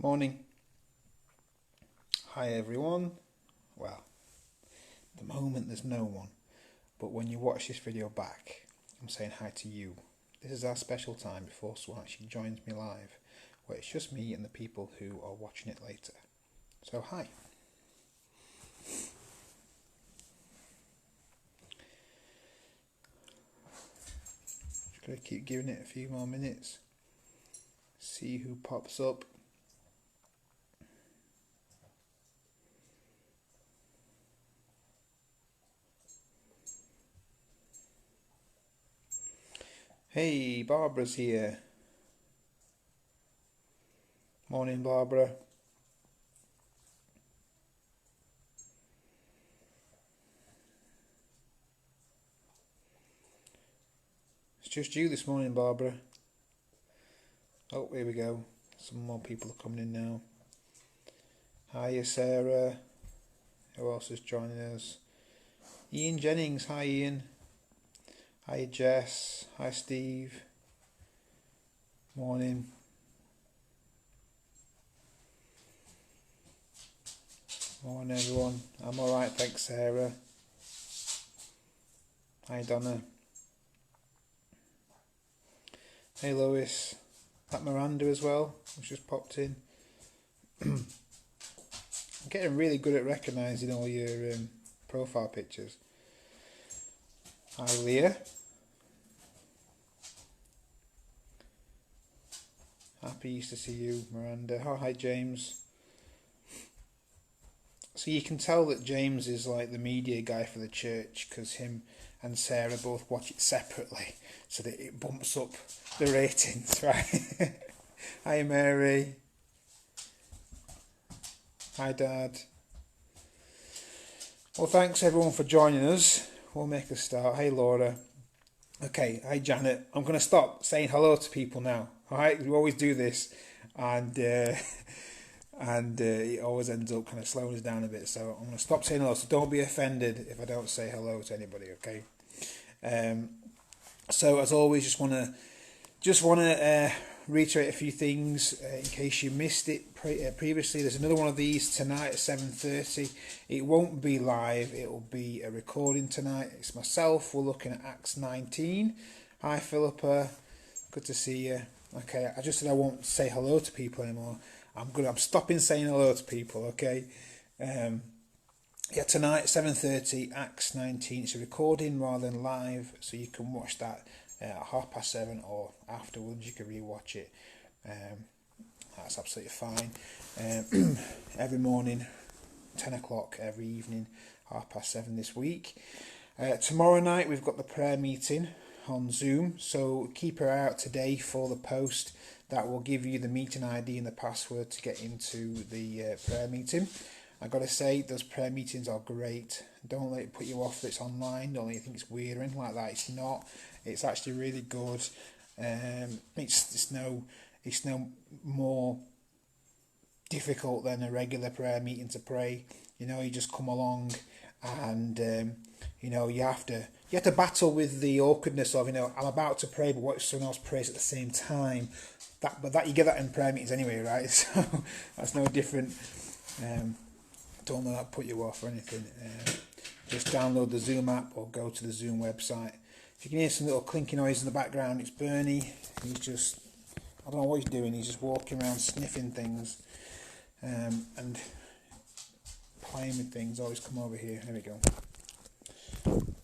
Morning. Hi everyone. Well, at the moment there's no one, but when you watch this video back, I'm saying hi to you. This is our special time before someone actually joins me live, where it's just me and the people who are watching it later. So hi. Just gonna keep giving it a few more minutes. See who pops up. Hey, Barbara's here. Morning, Barbara. It's just you this morning, Barbara. Oh, here we go. Some more people are coming in now. Hiya, Sarah. Who else is joining us? Ian Jennings. Hi, Ian. Hi, Jess. Hi, Steve. Morning. Morning, everyone. I'm alright, thanks, Sarah. Hi, Donna. Hey, Lois. That Miranda as well, which just popped in. I'm getting really good at recognising all your profile pictures. Hi, Leah. Happy Easter to you, Miranda. Oh, hi, James. So you can tell that James is like the media guy for the church, because him and Sarah both watch it separately so that it bumps up the ratings, right? Hi, Mary. Hi, Dad. Well, thanks everyone for joining us. We'll make a start. Hey, Laura. Okay, hi, Janet. I'm going to stop saying hello to people now. All right, we always do this, and it always ends up kind of slowing us down a bit. So I'm going to stop saying hello. So don't be offended if I don't say hello to anybody. Okay. So as always, just want to reiterate a few things in case you missed it previously. There's another one of these tonight at 7:30. It won't be live. It will be a recording tonight. It's myself. We're looking at Acts 19. Hi, Philippa. Good to see you. Okay, I just said I won't say hello to people anymore. I'm stopping saying hello to people. Okay. Yeah, tonight 7:30, Acts 19. It's a recording rather than live, so you can watch that at 7:30 or afterwards. You can rewatch it. That's absolutely fine. Every morning, 10 o'clock. Every evening, 7:30 this week. Tomorrow night we've got the prayer meeting on Zoom, so keep your eye out today for the post that will give you the meeting ID and the password to get into the prayer meeting. I gotta say, those prayer meetings are great. Don't let it put you off that it's online. Don't let you think it's weird or anything like that. It's not. It's actually really good. It's no more difficult than a regular prayer meeting to pray. You know, you just come along, and you have to battle with the awkwardness of, I'm about to pray, but what if someone else prays at the same time? But you get that in prayer meetings anyway, right? So that's no different. Don't let that put you off or anything. Just download the Zoom app or go to the Zoom website. If you can hear some little clinky noise in the background, it's Bernie. He's just, I don't know what he's doing. He's just walking around sniffing things and playing with things. Always come over here. There we go.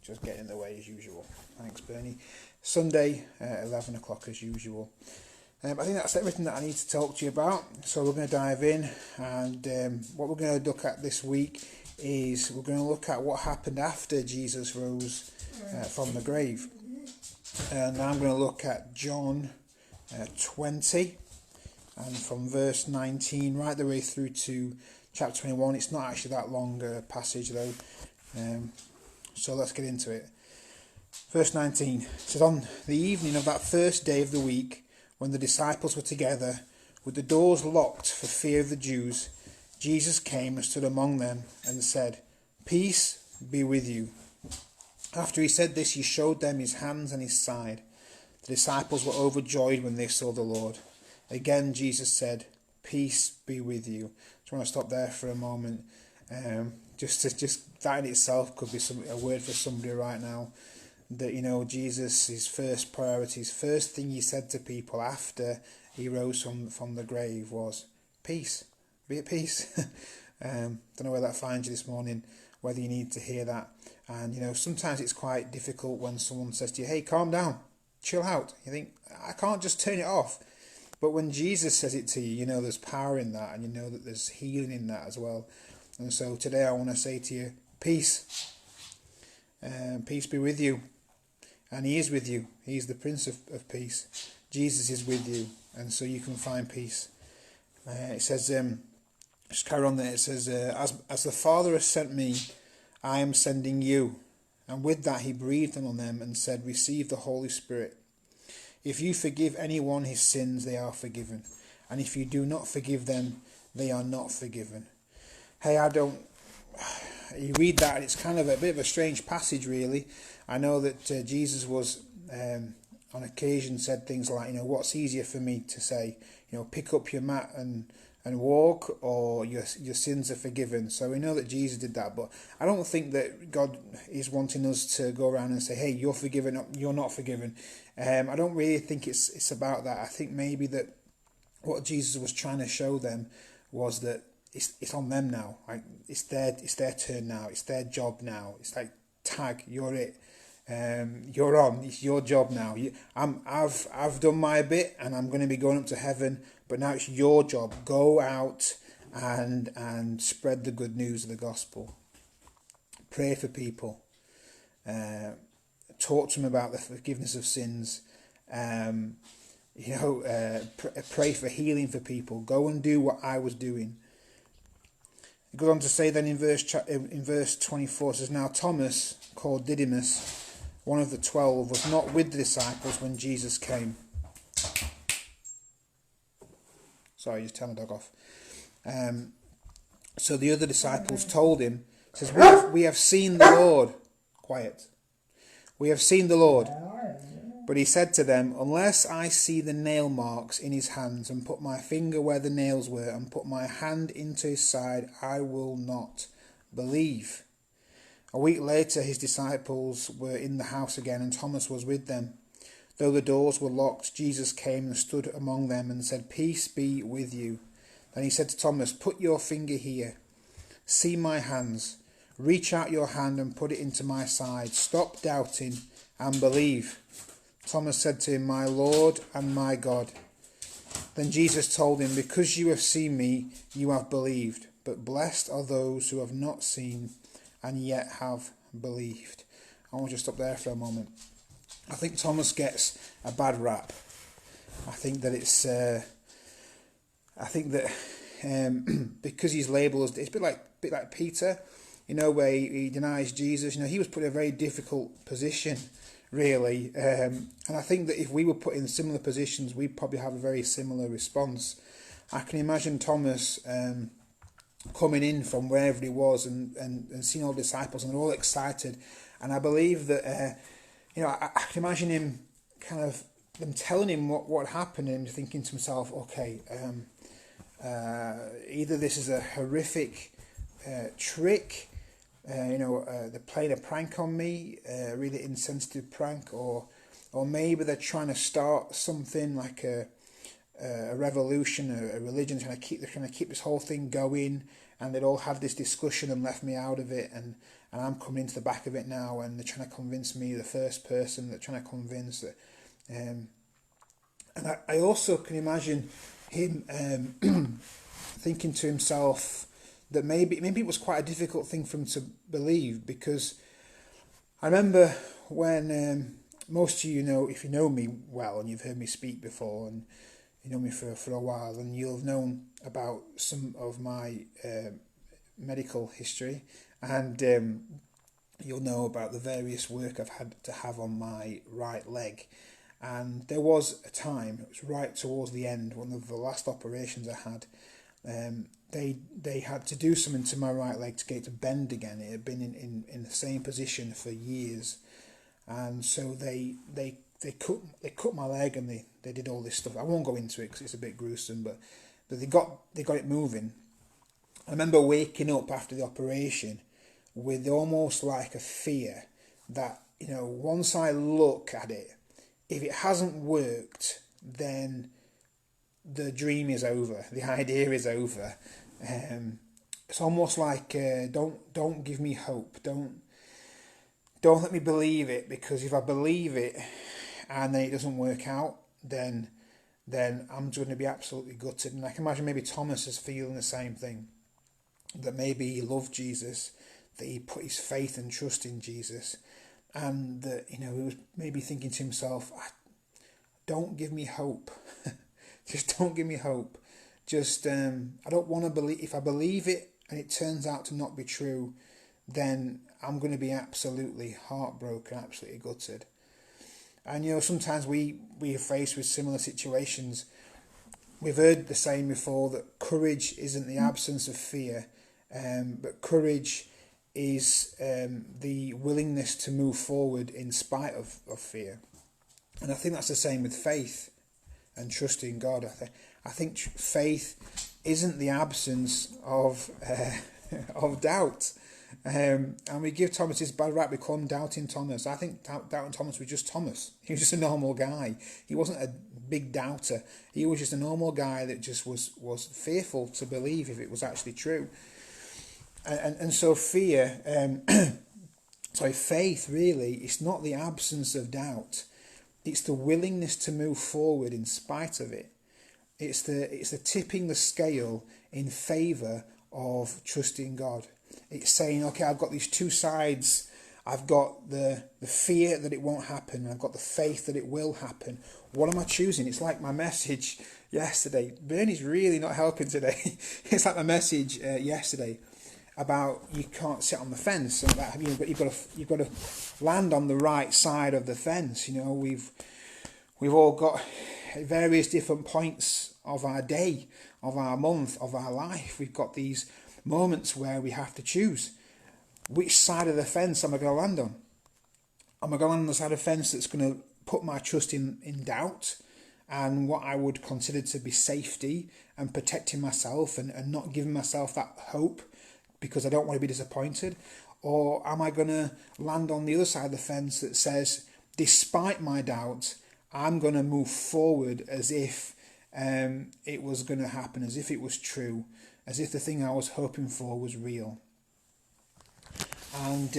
Just get in the way as usual. Thanks, Bernie. Sunday, 11 o'clock as usual. I think that's everything that I need to talk to you about. So we're going to dive in, and what we're going to look at this week is we're going to look at what happened after Jesus rose from the grave. And I'm going to look at John 20, and from verse 19 right the way through to chapter 21. It's not actually that long a passage though. So let's get into it. Verse 19 says, on the evening of that first day of the week, when the disciples were together, with the doors locked for fear of the Jews, Jesus came and stood among them and said, "Peace be with you." After he said this, he showed them his hands and his side. The disciples were overjoyed when they saw the Lord. Again Jesus said, peace be with you. Just want to stop there for a moment. Just that in itself could be a word for somebody right now. That, you know, Jesus, his first priority, his first thing he said to people after he rose from the grave was peace. Be at peace. Don't know where that finds you this morning, whether you need to hear that. And, you know, sometimes it's quite difficult when someone says to you, hey, calm down, chill out. You think, I can't just turn it off. But when Jesus says it to you, you know there's power in that, and you know that there's healing in that as well. And so today I want to say to you, peace. Peace be with you. And he is with you. He is the Prince of Peace. Jesus is with you. And so you can find peace. It says, just carry on there. It says, as the Father has sent me, I am sending you. And with that he breathed on them and said, receive the Holy Spirit. If you forgive anyone his sins, they are forgiven. And if you do not forgive them, they are not forgiven. Hey, you read that and it's kind of a bit of a strange passage, really. I know that Jesus was, on occasion, said things like, you know, what's easier for me to say? You know, pick up your mat and walk, or your sins are forgiven. So we know that Jesus did that, but I don't think that God is wanting us to go around and say, hey, you're forgiven, you're not forgiven. I don't really think it's about that. I think maybe that what Jesus was trying to show them was that it's on them now. Like it's their turn now. It's their job now. It's like, tag, you're it. You're on. It's your job now. I've done my bit, and I'm going to be going up to heaven. But now it's your job. Go out and spread the good news of the gospel. Pray for people. Talk to them about the forgiveness of sins. Pray for healing for people. Go and do what I was doing. It goes on to say then in verse 24, it says, now Thomas, called Didymus, one of the 12, was not with the disciples when Jesus came. Sorry, just turn the dog off. So the other disciples told him, says, we have seen the Lord. Quiet. We have seen the Lord. But he said to them, unless I see the nail marks in his hands, and put my finger where the nails were, and put my hand into his side, I will not believe. A week later his disciples were in the house again, and Thomas was with them. Though the doors were locked, Jesus came and stood among them and said, peace be with you. Then he said to Thomas, put your finger here. See my hands. Reach out your hand and put it into my side. Stop doubting and believe. Thomas said to him, my Lord and my God. Then Jesus told him, because you have seen me, you have believed. But blessed are those who have not seen and yet have believed. I want you to stop there for a moment. I think Thomas gets a bad rap. I think that because he's labelled as, it's a bit like Peter, you know, where he denies Jesus. You know, he was put in a very difficult position, really. And I think that if we were put in similar positions, we'd probably have a very similar response. I can imagine Thomas coming in from wherever he was and seeing all the disciples, and they're all excited. And I believe that, I can imagine him kind of, them telling him what happened, and thinking to himself, okay, either this is a horrific trick, they're playing a prank on me, a really insensitive prank, or maybe they're trying to start something like a revolution, a religion, they're trying to keep this whole thing going, and they'd all had this discussion and left me out of it, and I'm coming into the back of it now, and they're trying to convince me, the first person, they're trying to convince that. And I also can imagine him thinking to himself that maybe it was quite a difficult thing for him to believe, because I remember when most of you know, if you know me well and you've heard me speak before and you know me for a while, and you'll have known about some of my medical history, and you'll know about the various work I've had to have on my right leg. And there was a time, it was right towards the end, one of the last operations I had, they had to do something to my right leg to get it to bend again. It had been in the same position for years, and so they cut my leg, and they did all this stuff. I won't go into it because it's a bit gruesome, but but they got it moving. I remember waking up after the operation with almost like a fear that, once I look at it, if it hasn't worked, then the dream is over, the idea is over. It's almost like don't give me hope, don't let me believe it, because if I believe it and then it doesn't work out, then I'm going to be absolutely gutted. And I can imagine maybe Thomas is feeling the same thing, that maybe he loved Jesus, that he put his faith and trust in Jesus, and that he was maybe thinking to himself, don't give me hope. Just don't give me hope. Just I don't want to believe. If I believe it and it turns out to not be true, then I'm going to be absolutely heartbroken, absolutely gutted. And sometimes we are faced with similar situations. We've heard the saying before that courage isn't the absence of fear, but courage is the willingness to move forward in spite of fear. And I think that's the same with faith and trust in God. I think faith isn't the absence of of doubt. And we give Thomas his bad rap. We call him Doubting Thomas. I think Doubting Thomas was just Thomas. He was just a normal guy. He wasn't a big doubter. He was just a normal guy that just was fearful to believe if it was actually true. And so fear, faith really, it's not the absence of doubt. It's the willingness to move forward in spite of it. It's the tipping the scale in favour of trusting God. It's saying, okay, I've got these two sides. I've got the fear that it won't happen. I've got the faith that it will happen. What am I choosing? It's like my message yesterday. Bernie's really not helping today. It's like my message yesterday about you can't sit on the fence, and that you've got to land on the right side of the fence. We've all got various different points of our day, of our month, of our life. We've got these moments where we have to choose which side of the fence am I going to land on. Am I going to land on the side of the fence that's going to put my trust in doubt and what I would consider to be safety and protecting myself and not giving myself that hope because I don't want to be disappointed? Or am I going to land on the other side of the fence that says, despite my doubt, I'm going to move forward as if it was going to happen, as if it was true, as if the thing I was hoping for was real? And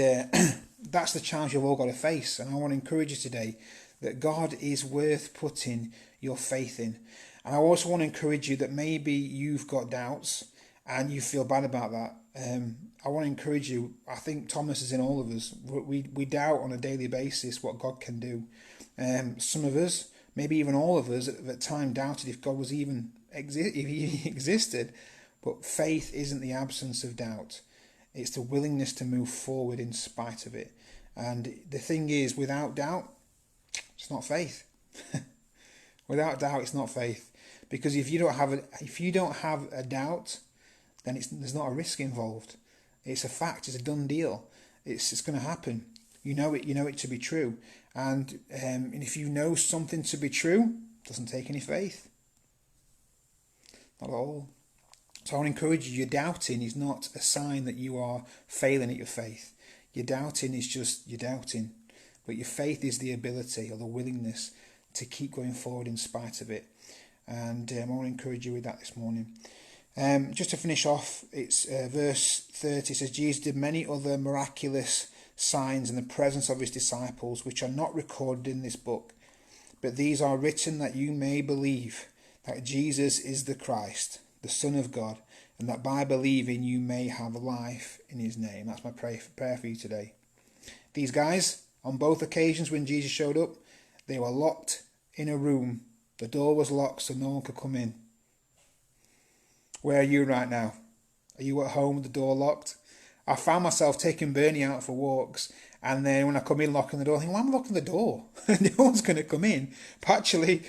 that's the challenge you've all got to face. And I want to encourage you today that God is worth putting your faith in. And I also want to encourage you that maybe you've got doubts and you feel bad about that. I want to encourage you. I think Thomas is in all of us. We doubt on a daily basis what God can do. Some of us, maybe even all of us, at the time doubted if God was even if He existed. But faith isn't the absence of doubt. It's the willingness to move forward in spite of it. And the thing is, without doubt, it's not faith. Without doubt, it's not faith. Because if you don't have a doubt, then there's not a risk involved. It's a fact. It's a done deal. It's going to happen. You know it to be true. And if you know something to be true, it doesn't take any faith. Not at all. So I want to encourage you, your doubting is not a sign that you are failing at your faith. Your doubting is just your doubting. But your faith is the ability or the willingness to keep going forward in spite of it. And I want to encourage you with that this morning. Just to finish off, it's verse 30. It says, Jesus did many other miraculous signs in the presence of his disciples, which are not recorded in this book. But these are written that you may believe that Jesus is the Christ, the Son of God, and that by believing you may have life in his name. That's my prayer for you today. These guys, on both occasions when Jesus showed up, they were locked in a room. The door was locked so no one could come in. Where are you right now? Are you at home with the door locked? I found myself taking Bernie out for walks, and then when I come in locking the door, I think, why am I locking the door? No one's going to come in. But actually,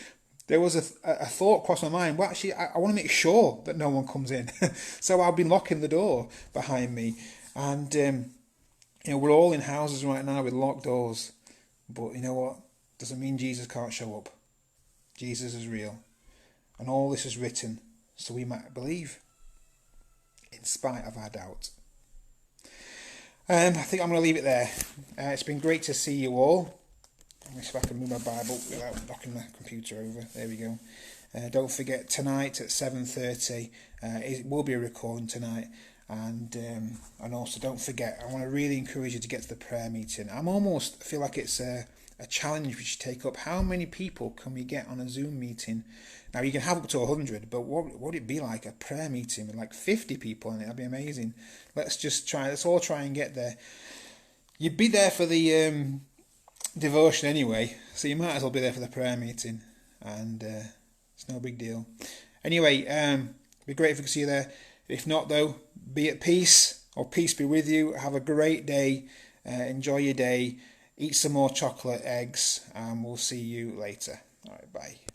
there was a thought crossed my mind. Well, actually, I want to make sure that no one comes in. So I've been locking the door behind me. And, we're all in houses right now with locked doors. But you know what? Doesn't mean Jesus can't show up. Jesus is real. And all this is written so we might believe, in spite of our doubt. I think I'm going to leave it there. It's been great to see you all. Let me see if I can move my Bible without knocking my computer over. There we go. Don't forget, tonight at 7:30, it will be a recording tonight. And also don't forget, I want to really encourage you to get to the prayer meeting. I feel like it's a challenge we should take up. How many people can we get on a Zoom meeting? Now you can have up to 100, but what would it be like a prayer meeting with like 50 people in it? That'd be amazing. Let's all try and get there. You'd be there for the devotion anyway, so you might as well be there for the prayer meeting, and it's no big deal. Anyway, it'd be great if we could see you there. If not though, be at peace, or peace be with you. Have a great day. Enjoy your day. Eat some more chocolate eggs, and we'll see you later. All right, bye.